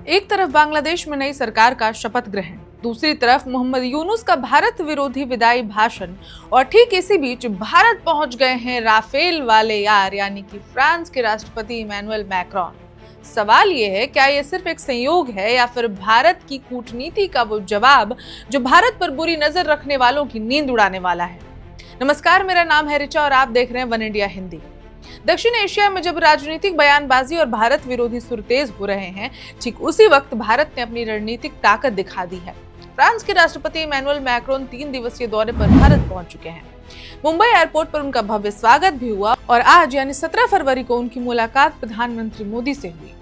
एक तरफ बांग्लादेश में नई सरकार का शपथ ग्रहण, दूसरी तरफ मोहम्मद यूनुस का भारत विरोधी विदाई भाषण और ठीक इसी बीच भारत पहुंच गए हैं राफेल वाले यार यानी कि फ्रांस के राष्ट्रपति इमैनुअल मैक्रोन। सवाल ये है, क्या ये सिर्फ एक संयोग है या फिर भारत की कूटनीति का वो जवाब जो भारत पर बुरी नजर रखने वालों की नींद उड़ाने वाला है। नमस्कार, मेरा नाम है रिचा और आप देख रहे हैं वन इंडिया हिंदी। दक्षिण एशिया में जब राजनीतिक बयानबाजी और भारत विरोधी सुर तेज हो रहे हैं, ठीक उसी वक्त भारत ने अपनी रणनीतिक ताकत दिखा दी है। फ्रांस के राष्ट्रपति इमैनुअल मैक्रोन 3 दिवसीय दौरे पर भारत पहुंच चुके हैं। मुंबई एयरपोर्ट पर उनका भव्य स्वागत भी हुआ और आज यानी 17 फरवरी को उनकी मुलाकात प्रधानमंत्री मोदी से हुई।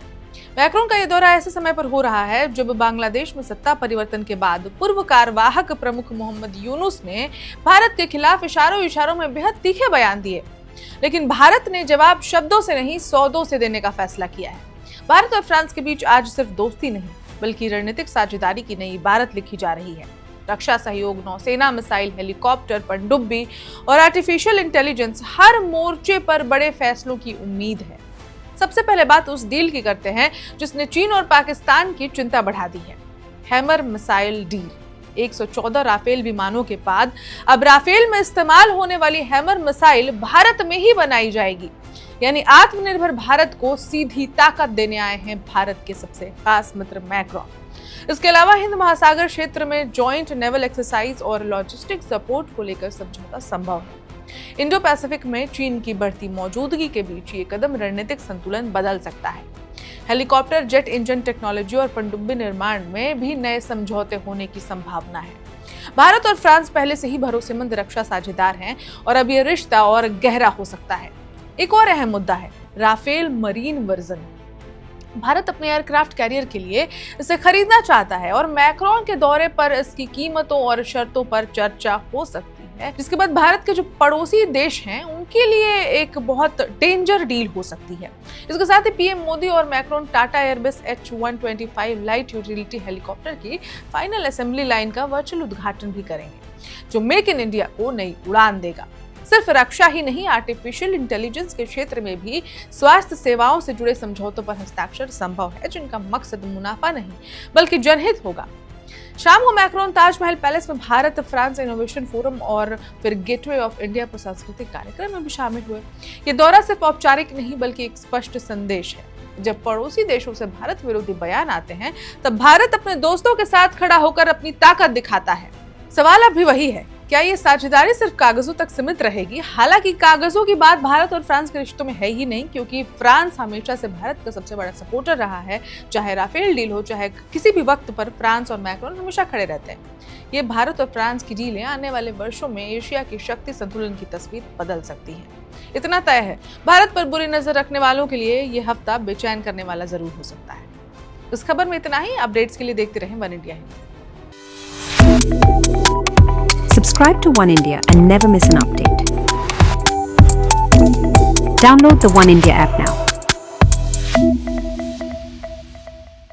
मैक्रोन का यह दौरा ऐसे समय पर हो रहा है जब बांग्लादेश में सत्ता परिवर्तन के बाद पूर्व कार्यवाहक प्रमुख मोहम्मद यूनुस ने भारत के खिलाफ इशारों में बेहद तीखे बयान दिए, लेकिन भारत ने जवाब शब्दों से नहीं सौदों से देने का फैसला किया है। भारत और फ्रांस के बीच आज सिर्फ दोस्ती नहीं बल्कि रणनीतिक साझेदारी की नई इबारत लिखी जा रही है। रक्षा सहयोग, नौसेना, मिसाइल, हेलीकॉप्टर, पनडुब्बी और आर्टिफिशियल इंटेलिजेंस, हर मोर्चे पर बड़े फैसलों की उम्मीद है। सबसे पहले बात उस डील की करते हैं जिसने चीन और पाकिस्तान की चिंता बढ़ा दी है, हैमर मिसाइल डील। 114 राफेल विमानों के बाद अब राफेल में इस्तेमाल होने वाली हैमर मिसाइल भारत में ही बनाई जाएगी, यानी आत्मनिर्भर भारत को सीधी ताकत देने आए हैं भारत के सबसे खास मित्र मैक्रोन। इसके अलावा हिंद महासागर क्षेत्र में जॉइंट नेवल एक्सरसाइज और लॉजिस्टिक सपोर्ट को लेकर समझौता संभव है। इंडो पैसिफिक में चीन की बढ़ती मौजूदगी के बीच ये कदम रणनीतिक संतुलन बदल सकता है। हेलीकॉप्टर, जेट इंजन टेक्नोलॉजी और पनडुब्बी निर्माण में भी नए समझौते होने की संभावना है। भारत और फ्रांस पहले से ही भरोसेमंद रक्षा साझेदार हैं और अब ये रिश्ता और गहरा हो सकता है। एक और अहम मुद्दा है राफेल मरीन वर्जन। भारत अपने एयरक्राफ्ट कैरियर के लिए इसे खरीदना चाहता है और मैक्रोन के दौरे पर इसकी कीमतों और शर्तों पर चर्चा हो सकती है, जिसके बाद भारत के जो पड़ोसी देश हैं उनके लिए एक बहुत डेंजर डील हो सकती है। इसके साथ ही पीएम मोदी और Macron Tata Airbus H125 light utility helicopter की फाइनल असेंबली लाइन का वर्चुअल उद्घाटन भी करेंगे, जो मेक इन इंडिया को नई उड़ान देगा। सिर्फ रक्षा ही नहीं, आर्टिफिशियल इंटेलिजेंस के क्षेत्र में भी स्वास्थ्य सेवाओं से जुड़े समझौतों पर हस्ताक्षर संभव है, जिनका मकसद मुनाफा नहीं बल्कि जनहित होगा। शाम को मैक्रोन ताजमहल पैलेस में भारत फ्रांस इनोवेशन फोरम और फिर गेटवे ऑफ इंडिया पर सांस्कृतिक कार्यक्रम में भी शामिल हुए। ये दौरा सिर्फ औपचारिक नहीं बल्कि एक स्पष्ट संदेश है। जब पड़ोसी देशों से भारत विरोधी बयान आते हैं तब भारत अपने दोस्तों के साथ खड़ा होकर अपनी ताकत दिखाता है। सवाल अब भी वही है, क्या ये साझेदारी सिर्फ कागजों तक सीमित रहेगी? हालांकि कागजों की बात भारत और फ्रांस के रिश्तों में है ही नहीं, क्योंकि फ्रांस हमेशा से भारत का सबसे बड़ा सपोर्टर रहा है। चाहे राफेल डील हो, चाहे किसी भी वक्त पर फ्रांस और मैक्रोन हमेशा खड़े रहते हैं। ये भारत और फ्रांस की डीलें आने वाले वर्षों में एशिया की शक्ति संतुलन की तस्वीर बदल सकती है। इतना तय है, भारत पर बुरी नजर रखने वालों के लिए ये हफ्ता बेचैन करने वाला जरूर हो सकता है। इस खबर में इतना ही। अपडेट्स के लिए देखते रहें one India Hindi. Subscribe to One India and never miss an update. Download the One India app now.